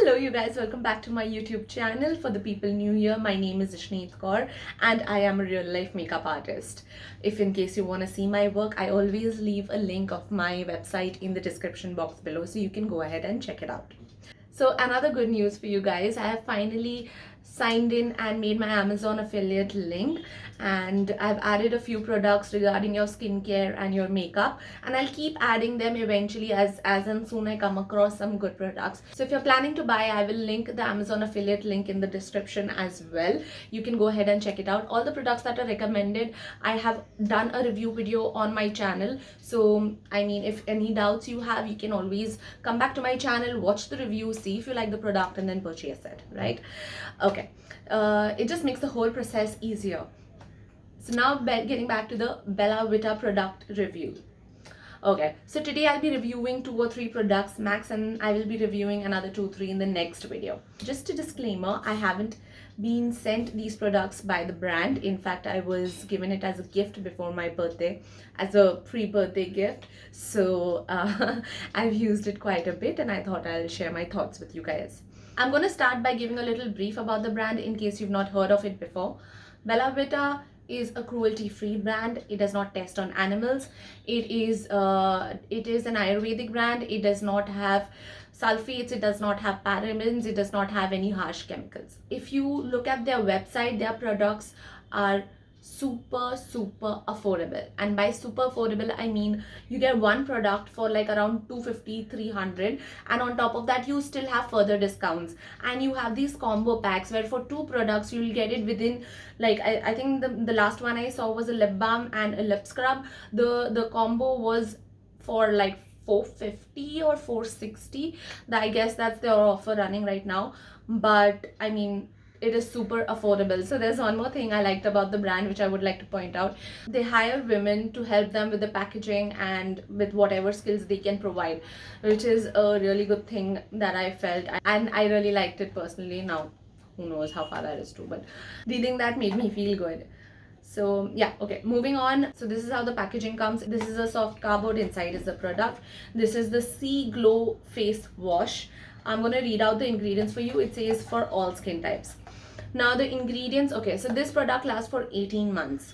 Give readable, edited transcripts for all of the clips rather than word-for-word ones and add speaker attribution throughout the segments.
Speaker 1: Hello you guys, welcome back to my YouTube channel. For the people new here, my name is Ishneet Kaur and I am a real life makeup artist. If in case you want to see my work, I always leave a link of my website in the description box below so you can go ahead and check it out. So another good news for you guys, I have finally signed in and made my Amazon affiliate link, and I've added a few products regarding your skincare and your makeup, and I'll keep adding them eventually as and soon I come across some good products. So if you're planning to buy, I will link the Amazon affiliate link in the description as well. You can go ahead and check it out. All the products that are recommended, I have done a review video on my channel. So I mean, if any doubts you have, you can always come back to my channel, watch the review, see if you like the product, and then purchase it, right? Okay. It just makes the whole process easier. So now getting back to the Bella Vita product review. Okay, so today I'll be reviewing 2 or 3 products max, and I will be reviewing another 2-3 in the next video. Just a disclaimer, I haven't been sent these products by the brand. In fact, I was given it as a gift before my birthday, as a pre-birthday gift. So I've used it quite a bit and I thought I'll share my thoughts with you guys. I'm going to start by giving a little brief about the brand in case you've not heard of it before. Bella Vita is a cruelty-free brand. It does not test on animals. It is an Ayurvedic brand. It does not have sulfates, it does not have parabens, it does not have any harsh chemicals. If you look at their website, their products are super affordable, and by super affordable I mean you get one product for like around 250-300, and on top of that you still have further discounts, and you have these combo packs where for 2 products you'll get it within, like I think the last one I saw was a lip balm and a lip scrub. The combo was for like 450 or 460. I guess that's their offer running right now, but I mean it is super affordable. So there's one more thing I liked about the brand which I would like to point out. They hire women to help them with the packaging and with whatever skills they can provide, which is a really good thing that I felt, and I really liked it personally. Now who knows how far that is true, but reading that made me feel good. So yeah, okay, moving on. So this is how the packaging comes. This is a soft cardboard, inside is the product. This is the Sea Glow face wash. I'm going to read out the ingredients for you. It says for all skin types. Now the ingredients, okay, so this product lasts for 18 months.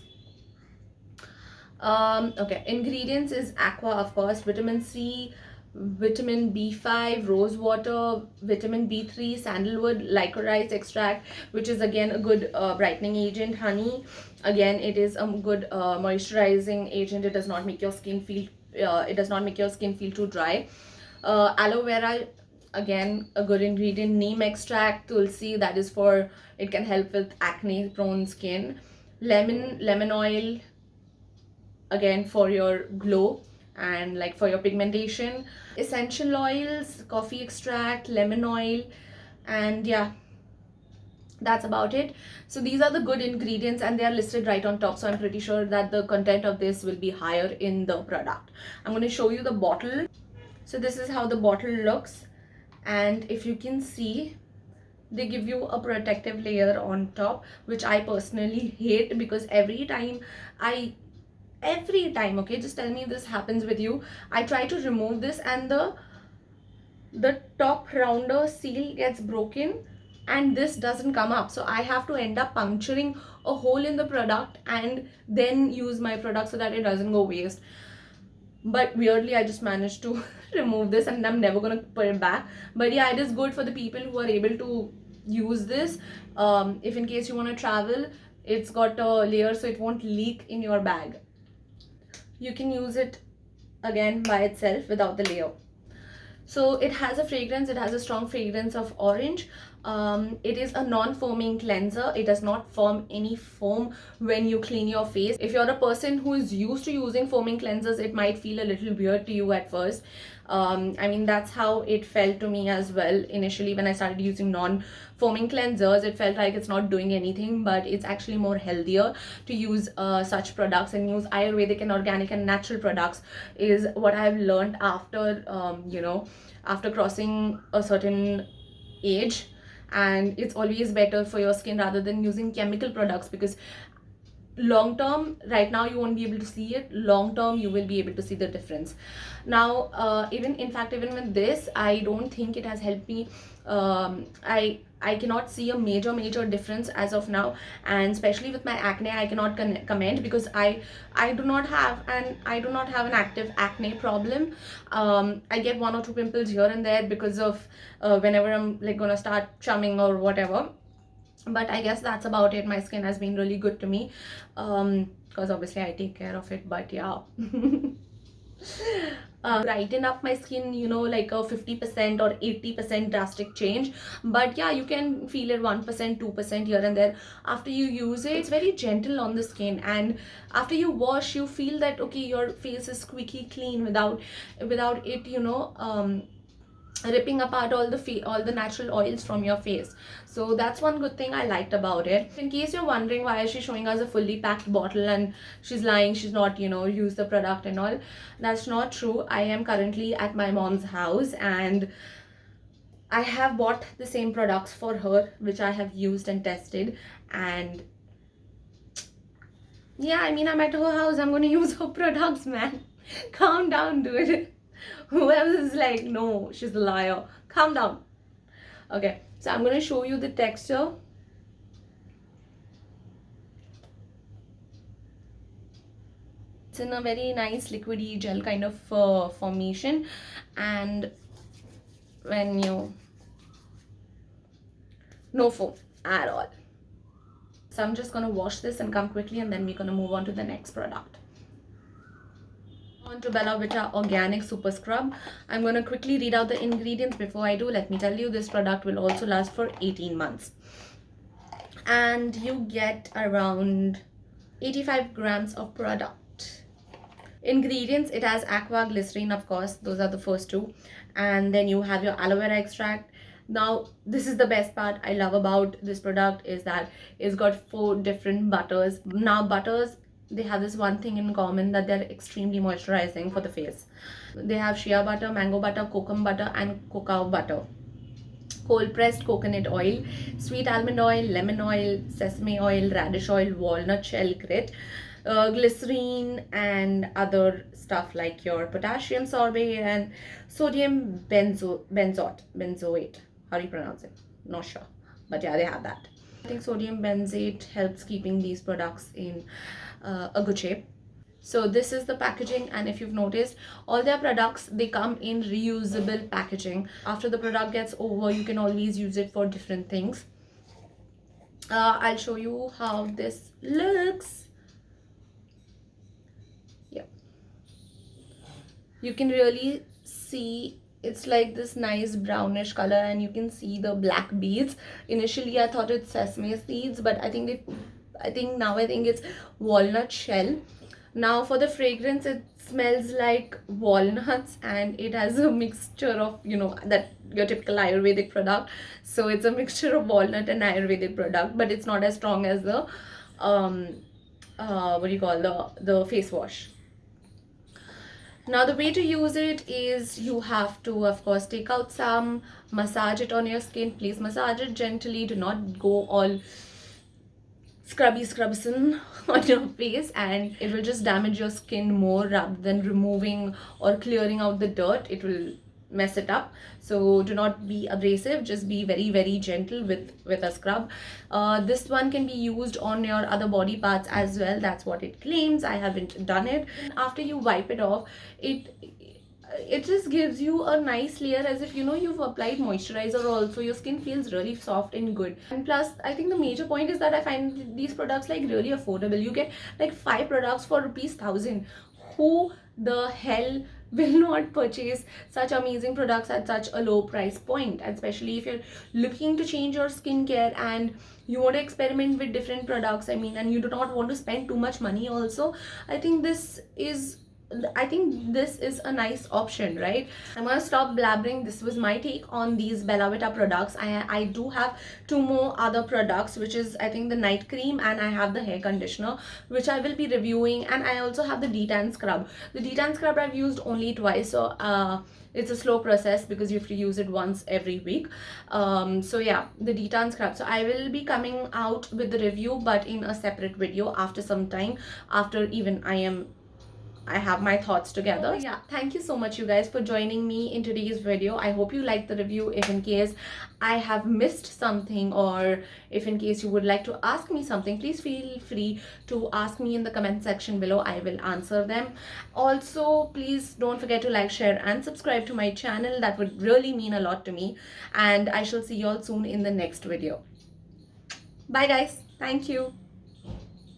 Speaker 1: Okay, ingredients is aqua, of course, vitamin C, vitamin B5, rose water, vitamin B3, sandalwood, licorice extract, which is again a good brightening agent. Honey, again it is a good moisturizing agent. It does not make your skin feel too dry. Aloe vera, again a good ingredient. Neem extract, tulsi, that is for, it can help with acne prone skin. Lemon oil, again for your glow and like for your pigmentation. Essential oils, coffee extract, lemon oil, and yeah, that's about it. So these are the good ingredients and they are listed right on top, so I'm pretty sure that the content of this will be higher in the product. I'm going to show you the bottle. So this is how the bottle looks, and if you can see, they give you a protective layer on top, which I personally hate, because every time, okay, just tell me if this happens with you, I try to remove this and the top rounder seal gets broken and this doesn't come up, so I have to end up puncturing a hole in the product and then use my product so that it doesn't go waste. But weirdly I just managed to remove this and I'm never gonna put it back. But yeah, it is good for the people who are able to use this. If in case you want to travel, it's got a layer so it won't leak in your bag. You can use it again by itself without the layer. So it has a fragrance, it has a strong fragrance of orange. It is a non-foaming cleanser. It does not form any foam when you clean your face. If you're a person who is used to using foaming cleansers, it might feel a little weird to you at first. I mean, that's how it felt to me as well. Initially, when I started using non-foaming cleansers, it felt like it's not doing anything, but it's actually more healthier to use such products and use Ayurvedic and organic and natural products, is what I've learned after, after crossing a certain age. And it's always better for your skin rather than using chemical products, because long term, right now you won't be able to see it. Long term you will be able to see the difference. Now even in fact, even with this, I don't think it has helped me. I cannot see a major difference as of now, and especially with my acne I cannot comment, because I do not have an active acne problem. I get 1 or 2 pimples here and there because of whenever I'm like gonna start chumming or whatever, but I guess that's about it. My skin has been really good to me, because obviously I take care of it, but yeah. Brighten up my skin, you know, like a 50% or 80% drastic change, but yeah, you can feel it 1%, 2% here and there after you use it. It's very gentle on the skin, and after you wash you feel that okay, your face is squeaky clean without it, you know, ripping apart all the natural oils from your face. So that's one good thing I liked about it. In case you're wondering why is she showing us a fully packed bottle and she's lying, she's not, you know, used the product and all, that's not true. I am currently at my mom's house and I have bought the same products for her, which I have used and tested. And yeah, I mean, I'm at her house, I'm gonna use her products, man. Calm down, dude. Whoever is like, no, she's a liar. Calm down. Okay, so I'm gonna show you the texture. It's in a very nice liquidy gel kind of formation, and when you, no foam at all. So I'm just gonna wash this and come quickly, and then we're gonna move on to the next product. On to Bella Vita Organic Super Scrub. I'm going to quickly read out the ingredients. Before I do, let me tell you, this product will also last for 18 months. And you get around 85 grams of product. Ingredients, it has aqua, glycerine, of course, those are the first two. And then you have your aloe vera extract. Now, this is the best part I love about this product, is that it's got 4 different butters. Now, butters, they have this one thing in common, that they're extremely moisturizing for the face. They have shea butter, mango butter, kokum butter and cacao butter, cold pressed coconut oil, sweet almond oil, lemon oil, sesame oil, radish oil, walnut shell grit, glycerine and other stuff like your potassium sorbate and sodium benzoate. How do you pronounce it? Not sure, but yeah, they have that. I think sodium benzoate helps keeping these products in a good shape. So this is the packaging, and if you've noticed, all their products, they come in reusable packaging. After the product gets over, you can always use it for different things. I'll show you how this looks. Yeah, you can really see it's like this nice brownish color, and you can see the black beads. Initially I thought it's sesame seeds, but I think it's walnut shell. Now for the fragrance, it smells like walnuts, and it has a mixture of, you know, that your typical Ayurvedic product. So it's a mixture of walnut and Ayurvedic product, but it's not as strong as the what do you call, the face wash. Now the way to use it is, you have to of course take out some, massage it on your skin. Please massage it gently, do not go all scrubson on your face, and it will just damage your skin more rather than removing or clearing out the dirt. It will mess it up. So do not be abrasive, just be very gentle with a scrub. This one can be used on your other body parts as well, that's what it claims. I haven't done it. After you wipe it off, it just gives you a nice layer, as if, you know, you've applied moisturizer also. Your skin feels really soft and good. And plus, I think the major point is that I find these products like really affordable. You get like 5 products for ₹1,000. Who the hell will not purchase such amazing products at such a low price point? And especially if you're looking to change your skincare and you want to experiment with different products, I mean, and you do not want to spend too much money also, I think this is I think this is a nice option, right? I'm gonna stop blabbering. This was my take on these Bella Vita products. I do have two more other products, which is I think the night cream, and I have the hair conditioner, which I will be reviewing, and I also have the detan scrub. The detan scrub I've used only twice, so it's a slow process because you have to use it once every week. So yeah, the detan scrub, so I will be coming out with the review, but in a separate video after some time, after even I have my thoughts together. So, yeah, thank you so much, you guys, for joining me in today's video. I hope you liked the review. If in case I have missed something, or if in case you would like to ask me something, please feel free to ask me in the comment section below. I will answer them. Also, please don't forget to like, share, and subscribe to my channel. That would really mean a lot to me. And I shall see you all soon in the next video. Bye, guys. Thank you.